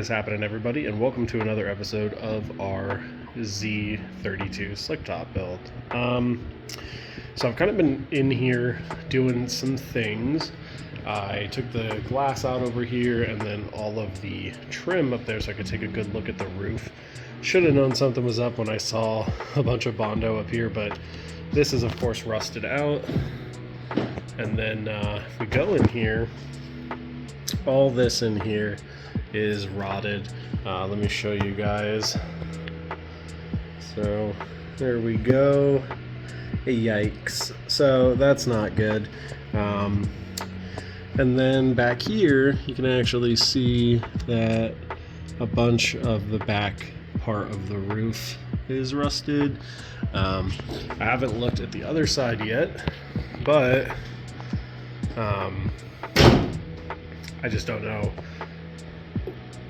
What is happening, everybody, and welcome to another episode of our Z32 slick top build. So I've kind of been in here doing some things. I took the glass out over here and then all of the trim up there so I could take a good look at the roof. Should have known something was up when I saw a bunch of Bondo up here, but this is of course rusted out. And then if we go in here, all this in here is rotted. Let me show you guys. So there we go. Yikes. So that's not good. And then back here you can actually see that a bunch of the back part of the roof is rusted. I haven't looked at the other side yet, but I just don't know.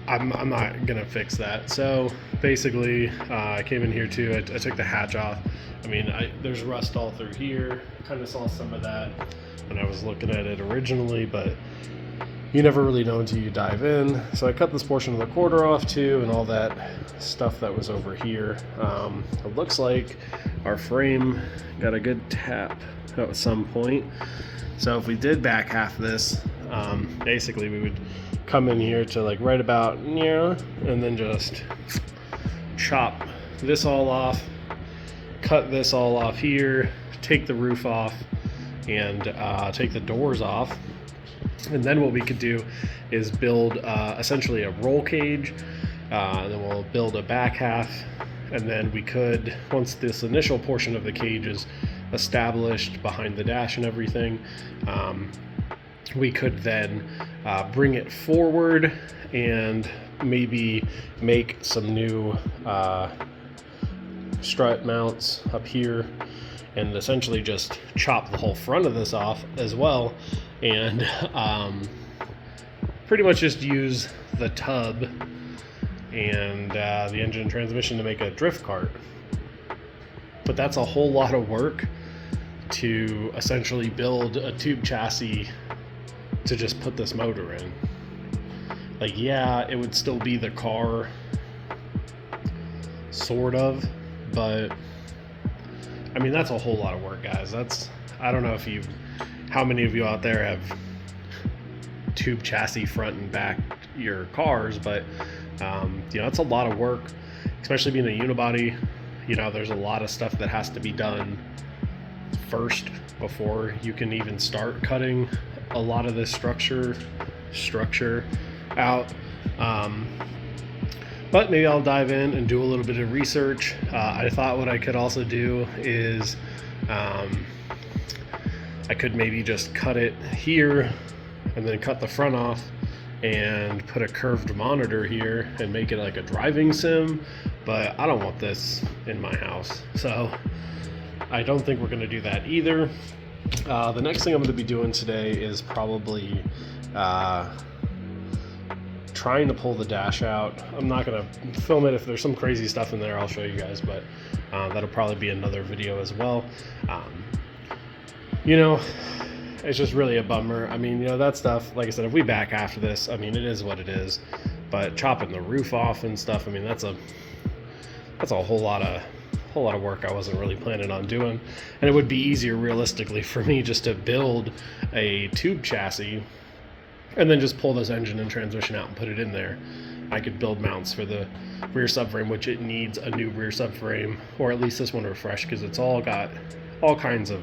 I'm not gonna fix that. So basically, I came in here too. I took the hatch off. I mean, there's rust all through here. Kind of saw some of that when I was looking at it originally, but you never really know until you dive in. So I cut this portion of the quarter off too, and all that stuff that was over here. It looks like our frame got a good tap at some point. So if we did back half this, basically we would come in here to like right about here and then just chop this all off, cut this all off here, take the roof off, and take the doors off. And then what we could do is build essentially a roll cage, and then we'll build a back half, and then we could, once this initial portion of the cage is established behind the dash and everything, we could then bring it forward and maybe make some new strut mounts up here, and essentially just chop the whole front of this off as well, and pretty much just use the tub and the engine and transmission to make a drift cart. But that's a whole lot of work to essentially build a tube chassis to just put this motor in. Like, yeah, it would still be the car, sort of, but I mean, that's a whole lot of work, guys. I don't know how many of you out there have tube chassis front and back your cars, but you know, it's a lot of work, especially being a unibody. You know, there's a lot of stuff that has to be done first before you can even start cutting a lot of this structure out. But maybe I'll dive in and do a little bit of research. I thought what I could also do is I could maybe just cut it here and then cut the front off and put a curved monitor here and make it like a driving sim, but I don't want this in my house, so I don't think we're going to do that either. The next thing I'm going to be doing today is probably trying to pull the dash out. I'm not going to film it. If there's some crazy stuff in there, I'll show you guys, but that'll probably be another video as well. You know, it's just really a bummer. I mean, you know, that stuff, like I said, if we back after this, I mean, it is what it is, but chopping the roof off and stuff, I mean, that's a whole lot of work I wasn't really planning on doing. And it would be easier realistically for me just to build a tube chassis and then just pull this engine and transmission out and put it in there. I could build mounts for the rear subframe, which it needs a new rear subframe, or at least this one refreshed, because it's all got all kinds of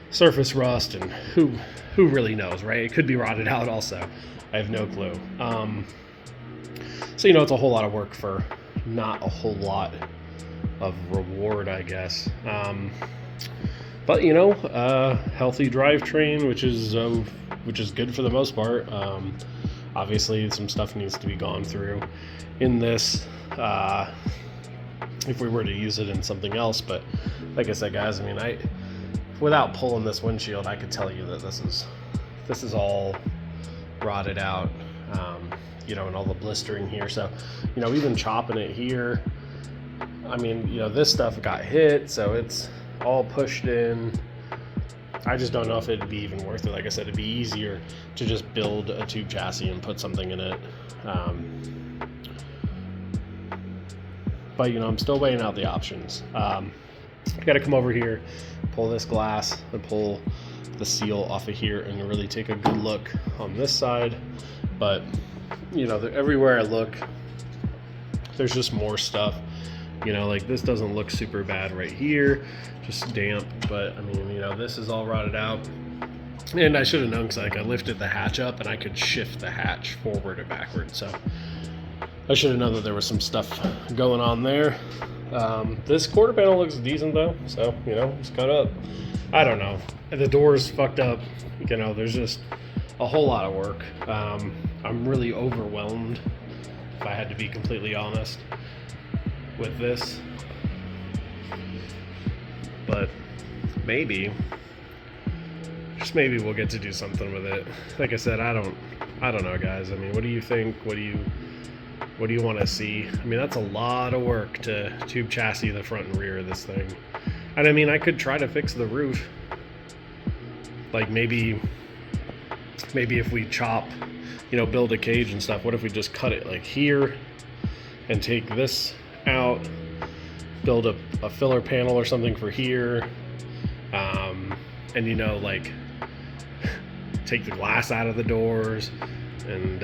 surface rust, and who really knows, right? It could be rotted out also. I have no clue. So, you know, it's a whole lot of work for not a whole lot of reward, I guess. But you know, healthy drivetrain, which is good for the most part. Obviously some stuff needs to be gone through in this if we were to use it in something else, but like I said, guys, I mean, without pulling this windshield, I could tell you that this is all rotted out, you know, and all the blistering here. So, you know, even chopping it here, I mean, you know, this stuff got hit, so it's all pushed in. I just don't know if it'd be even worth it. Like I said, it'd be easier to just build a tube chassis and put something in it. but you know, I'm still weighing out the options. Got to come over here, pull this glass and pull the seal off of here and really take a good look on this side. But you know, everywhere I look, there's just more stuff. You know, like this doesn't look super bad right here, just damp, but I mean, you know, this is all rotted out. And I should have known, because like I lifted the hatch up and I could shift the hatch forward or backward, so I should have known that there was some stuff going on there. This quarter panel looks decent though, so you know, it's cut up. I don't know, the door's fucked up, you know, there's just a whole lot of work. I'm really overwhelmed, if I had to be completely honest, with this. But maybe, just maybe we'll get to do something with it. Like I said, I don't know, guys. I mean, what do you think? What do you want to see? I mean, that's a lot of work to tube chassis the front and rear of this thing. And I mean, I could try to fix the roof. Like maybe if we chop, you know, build a cage and stuff, what if we just cut it like here and take this out, build a filler panel or something for here, and you know, like take the glass out of the doors and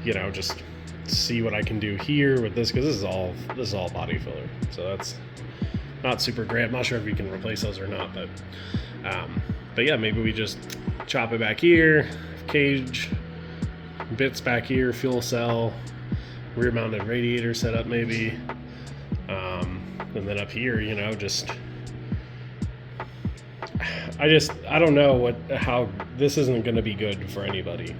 you know, just see what I can do here with this, because this is all body filler, so that's not super great. I'm not sure if we can replace those or not, but yeah, maybe we just chop it back here, cage bits back here, fuel cell, rear mounted radiator setup maybe, and then up here, you know, just I don't know how this isn't going to be good for anybody,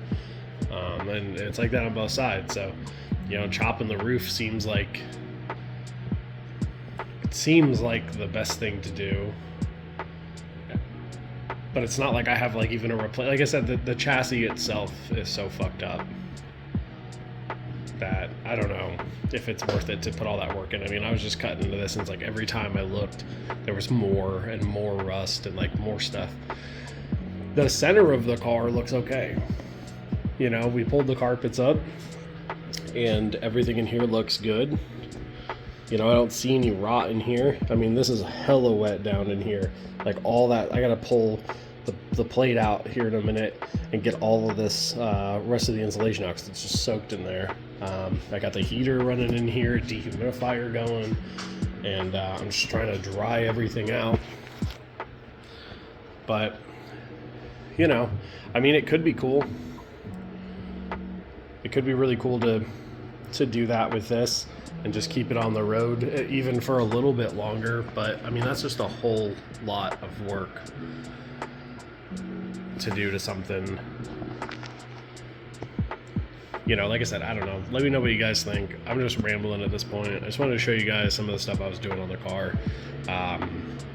and it's like that on both sides. So you know, chopping the roof seems like the best thing to do, but it's not like I have like even a replace. Like I said, the chassis itself is so fucked up that I don't know if it's worth it to put all that work in. I mean, I was just cutting into this and it's like every time I looked, there was more and more rust and like more stuff. The center of the car looks okay. You know, we pulled the carpets up and everything in here looks good. You know, I don't see any rot in here. I mean, this is hella wet down in here. Like all that, I gotta pull the plate out here in a minute and get all of this rest of the insulation out because it's just soaked in there. I got the heater running in here, dehumidifier going, and I'm just trying to dry everything out. But you know, I mean, it could be cool. It could be really cool to do that with this and just keep it on the road even for a little bit longer. But I mean, that's just a whole lot of work to do to something. You know, like I said, I don't know. Let me know what you guys think. I'm just rambling at this point. I just wanted to show you guys some of the stuff I was doing on the car.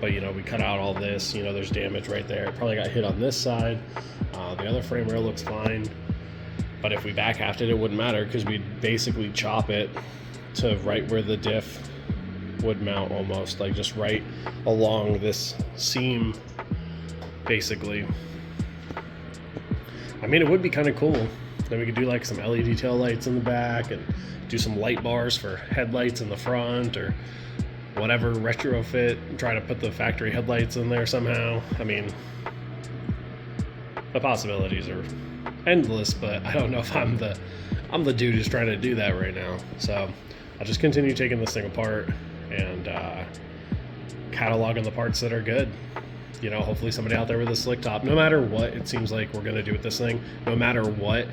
But you know, we cut out all this. You know, there's damage right there. It probably got hit on this side. The other frame rail looks fine. But if we back halved it, it wouldn't matter because we'd basically chop it to right where the diff would mount, almost like just right along this seam, basically. I mean, it would be kind of cool. Then we could do like some LED tail lights in the back and do some light bars for headlights in the front or whatever, retrofit, try to put the factory headlights in there somehow. I mean, the possibilities are endless, but I don't know if I'm the dude who's trying to do that right now. So I'll just continue taking this thing apart and cataloging the parts that are good. You know, hopefully somebody out there with a slick top, no matter what it seems like we're going to do with this thing, no matter what,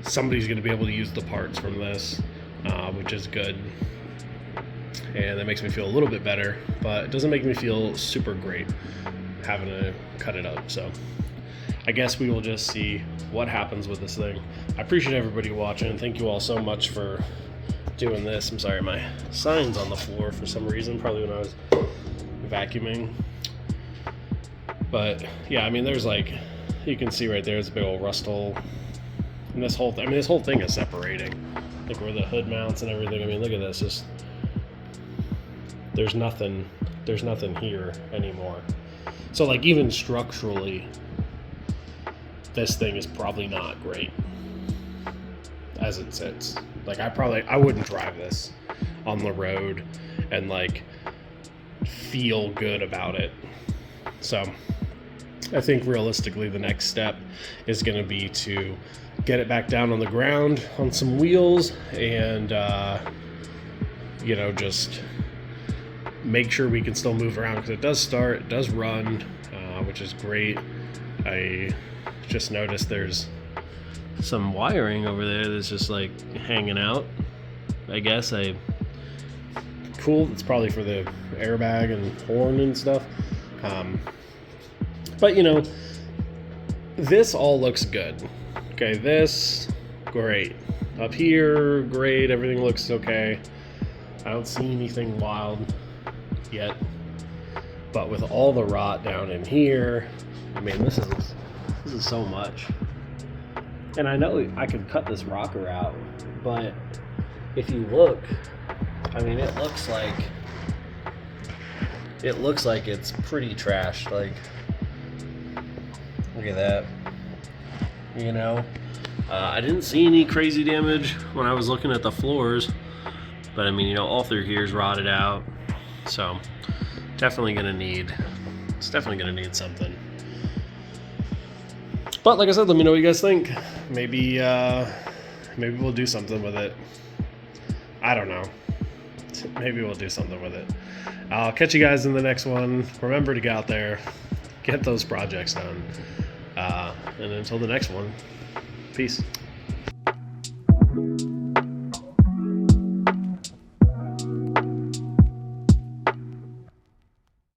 somebody's going to be able to use the parts from this, which is good. And that makes me feel a little bit better, but it doesn't make me feel super great having to cut it up. So I guess we will just see what happens with this thing. I appreciate everybody watching. Thank you all so much for doing this. I'm sorry, my sign's on the floor for some reason, probably when I was vacuuming. But yeah, I mean, there's like, you can see right there, it's a big old rust hole. And this whole, this whole thing is separating. Like where the hood mounts and everything. I mean, look at this, just, there's nothing here anymore. So like even structurally, this thing is probably not great as it sits. Like I wouldn't drive this. on the road and like feel good about it. So I think realistically the next step is going to be to get it back down on the ground on some wheels and you know, just make sure we can still move around, because it does start, it does run, which is great. I just noticed there's some wiring over there that's just like hanging out. I guess cool. It's probably for the airbag and horn and stuff. But you know, this all looks good. Okay, this great. Up here, great. Everything looks okay. I don't see anything wild yet. But with all the rot down in here, I mean, this is so much. And I know I could cut this rocker out, but if you look, I mean, it looks like it's pretty trashed. Like, look at that. You know, I didn't see any crazy damage when I was looking at the floors, but I mean, you know, all through here is rotted out. So definitely gonna need something. But like I said, let me know what you guys think. Maybe we'll do something with it. I don't know. Maybe we'll do something with it. I'll catch you guys in the next one. Remember to get out there, get those projects done. And until the next one, peace.